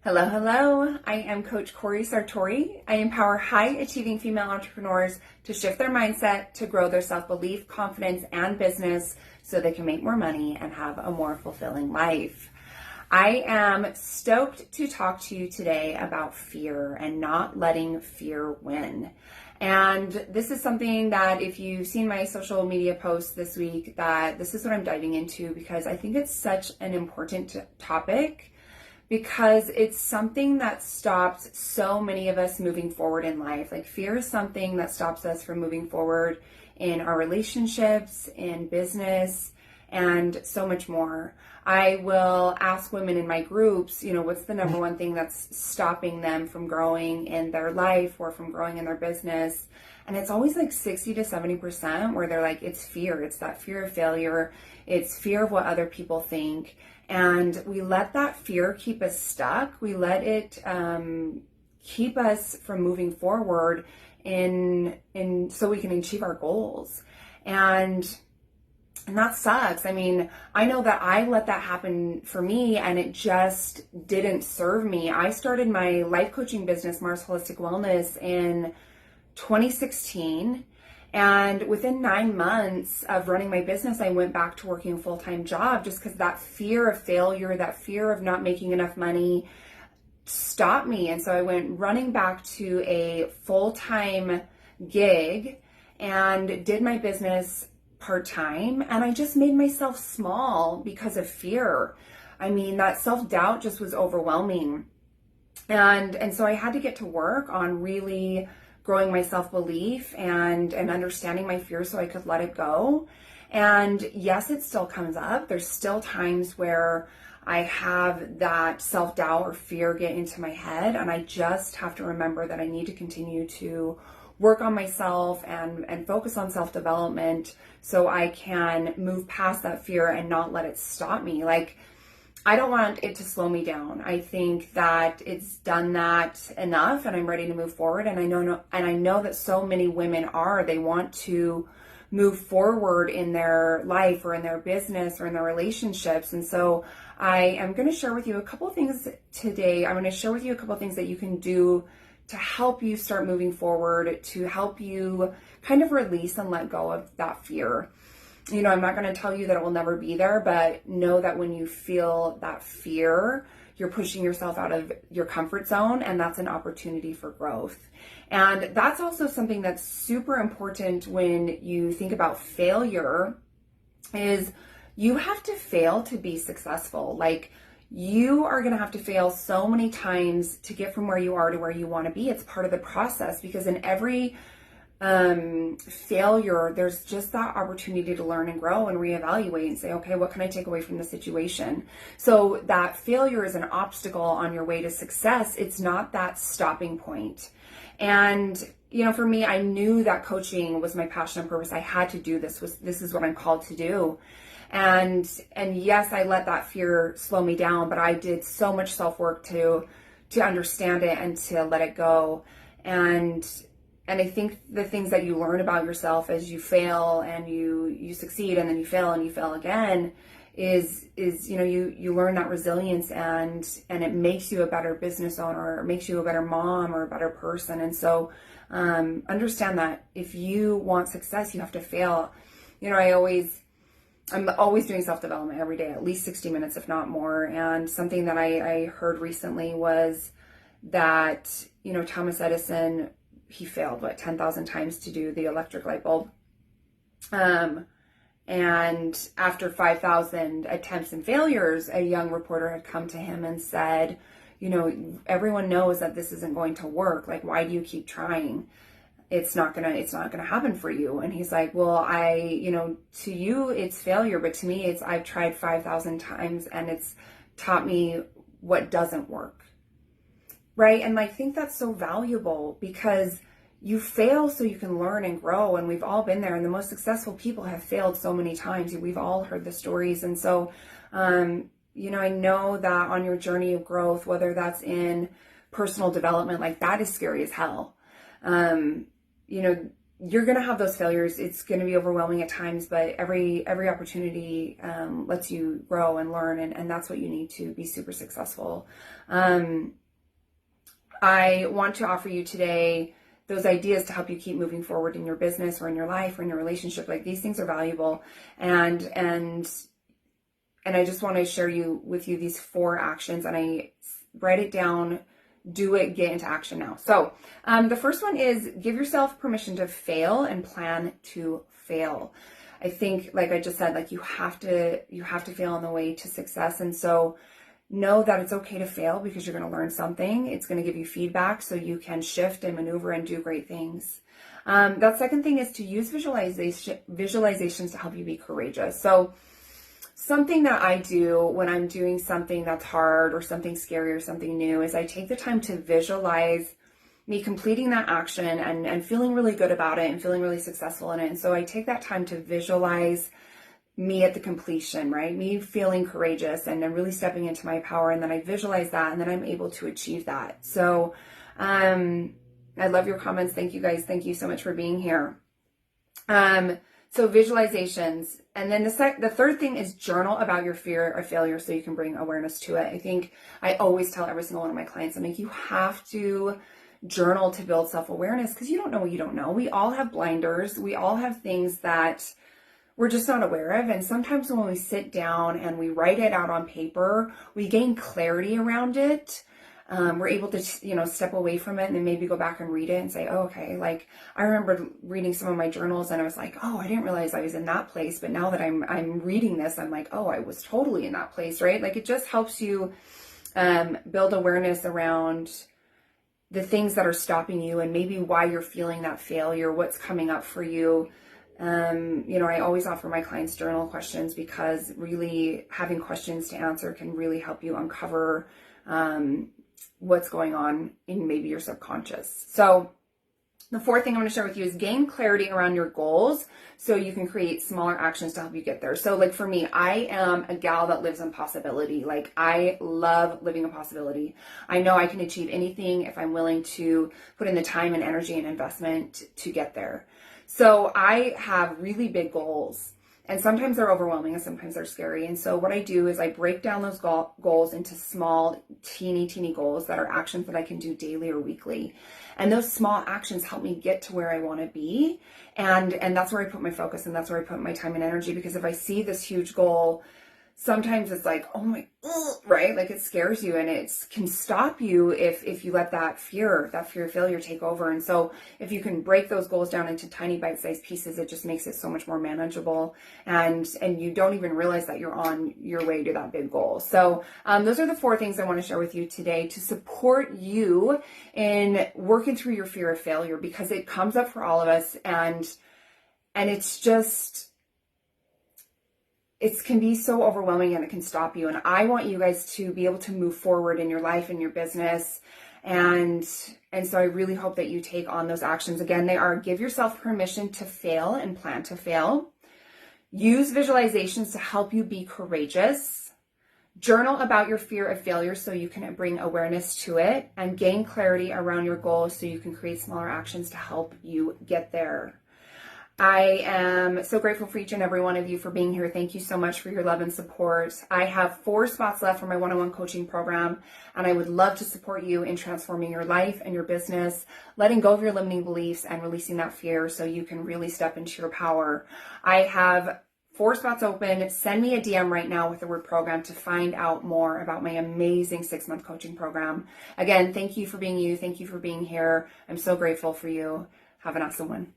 Hello, hello. I am Coach Cori Sartori. I empower high-achieving female entrepreneurs to shift their mindset, to grow their self-belief, confidence, and business so they can make more money and have a more fulfilling life. I am stoked to talk to you today about fear and not letting fear win. And this is something that if you've seen my social media posts this week, that this is what I'm diving into because I think it's such an important topic, because it's something that stops so many of us moving forward in life. Like, fear is something that stops us from moving forward in our relationships, in business, and so much more. I will ask women in my groups, what's the number one thing that's stopping them from growing in their life or from growing in their business? And it's always like 60 to 70% where they're like, it's fear. It's that fear of failure. It's fear of what other people think. And we let that fear keep us stuck. We let it keep us from moving forward in so we can achieve our goals. And that sucks. I mean, I know that I let that happen for me and it just didn't serve me. I started my life coaching business, Mars Holistic Wellness, in 2016. And within 9 months of running my business, I went back to working a full-time job just because that fear of failure, that fear of not making enough money stopped me. And so I went running back to a full-time gig and did my business part-time. And I just made myself small because of fear. I mean, that self-doubt just was overwhelming. And so I had to get to work on really growing my self-belief and understanding my fear so I could let it go. And yes, it still comes up. There's still times where I have that self-doubt or fear get into my head, and I just have to remember that I need to continue to work on myself and focus on self-development so I can move past that fear and not let it stop me. Like, I don't want it to slow me down. I think that it's done that enough and I'm ready to move forward. And I know that so many women they want to move forward in their life or in their business or in their relationships. And so I am going to share with you a couple of things today. I'm going to share with you a couple of things that you can do to help you start moving forward, to help you kind of release and let go of that fear. I'm not going to tell you that it will never be there, but know that when you feel that fear, you're pushing yourself out of your comfort zone, and that's an opportunity for growth. And that's also something that's super important when you think about failure, is you have to fail to be successful. Like, you are going to have to fail so many times to get from where you are to where you want to be. It's part of the process, because in every failure, there's just that opportunity to learn and grow and reevaluate and say, okay, what can I take away from the situation? So that failure is an obstacle on your way to success. It's not that stopping point. And, for me, I knew that coaching was my passion and purpose. I had to do this. This is what I'm called to do. And yes, I let that fear slow me down, but I did so much self-work to understand it and to let it go. And I think the things that you learn about yourself as you fail and you succeed and then you fail and you fail again is you learn that resilience, and it makes you a better business owner, or makes you a better mom or a better person. And so understand that if you want success, you have to fail. I'm always doing self-development every day, at least 60 minutes, if not more. And something that I heard recently was that, Thomas Edison, he failed 10,000 times to do the electric light bulb. And after 5,000 attempts and failures, a young reporter had come to him and said, everyone knows that this isn't going to work. Like, why do you keep trying? It's not gonna happen for you. And he's like, well, to you it's failure, but to me I've tried 5,000 times and it's taught me what doesn't work. Right? And I think that's so valuable, because you fail so you can learn and grow. And we've all been there. And the most successful people have failed so many times. We've all heard the stories. And so, I know that on your journey of growth, whether that's in personal development, like, that is scary as hell. you're going to have those failures. It's going to be overwhelming at times, but every opportunity lets you grow and learn, and that's what you need to be super successful. I want to offer you today those ideas to help you keep moving forward in your business or in your life or in your relationship. Like, these things are valuable, and I just want to share with you these 4 actions, and I write it down. Do it, get into action now. So the first one is give yourself permission to fail and plan to fail. I think, like I just said, like you have to fail on the way to success. And so know that it's okay to fail, because you're going to learn something. It's going to give you feedback so you can shift and maneuver and do great things. That second thing is to use visualizations to help you be courageous. So something that I do when I'm doing something that's hard or something scary or something new is I take the time to visualize me completing that action and feeling really good about it and feeling really successful in it. And so I take that time to visualize me at the completion, right? Me feeling courageous and then really stepping into my power. And then I visualize that, and then I'm able to achieve that. So I love your comments. Thank you guys. Thank you so much for being here. So visualizations. And then the third thing is journal about your fear of failure so you can bring awareness to it. I think I always tell every single one of my clients, I'm like, you have to journal to build self-awareness, because you don't know what you don't know. We all have blinders. We all have things that we're just not aware of. And sometimes when we sit down and we write it out on paper, we gain clarity around it. We're able to, step away from it and then maybe go back and read it and say, oh, okay. Like, I remember reading some of my journals and I was like, oh, I didn't realize I was in that place. But now that I'm reading this, I'm like, oh, I was totally in that place, right? Like, it just helps you build awareness around the things that are stopping you and maybe why you're feeling that failure, what's coming up for you. I always offer my clients journal questions, because really having questions to answer can really help you uncover what's going on in maybe your subconscious. So the fourth thing I'm going to share with you is gain clarity around your goals so you can create smaller actions to help you get there. So like for me, I am a gal that lives in possibility. Like, I love living in possibility. I know I can achieve anything if I'm willing to put in the time and energy and investment to get there. So I have really big goals, and sometimes they're overwhelming and sometimes they're scary. And so what I do is I break down those goals into small, teeny goals that are actions that I can do daily or weekly. And those small actions help me get to where I want to be. And that's where I put my focus, and that's where I put my time and energy. Because if I see this huge goal, sometimes it's like, oh my, right? Like, it scares you, and it can stop you if you let that fear of failure take over. And so if you can break those goals down into tiny bite-sized pieces, it just makes it so much more manageable, and you don't even realize that you're on your way to that big goal. So those are the 4 things I want to share with you today to support you in working through your fear of failure, because it comes up for all of us, and it's just, it can be so overwhelming, and it can stop you. And I want you guys to be able to move forward in your life and your business. And so I really hope that you take on those actions. Again, they are: give yourself permission to fail and plan to fail. Use visualizations to help you be courageous. Journal about your fear of failure so you can bring awareness to it, and gain clarity around your goals so you can create smaller actions to help you get there. I am so grateful for each and every one of you for being here. Thank you so much for your love and support. I have 4 spots left for my one-on-one coaching program, and I would love to support you in transforming your life and your business, letting go of your limiting beliefs and releasing that fear so you can really step into your power. I have 4 spots open. Send me a DM right now with the word program to find out more about my amazing 6-month coaching program. Again, thank you for being you. Thank you for being here. I'm so grateful for you. Have an awesome one.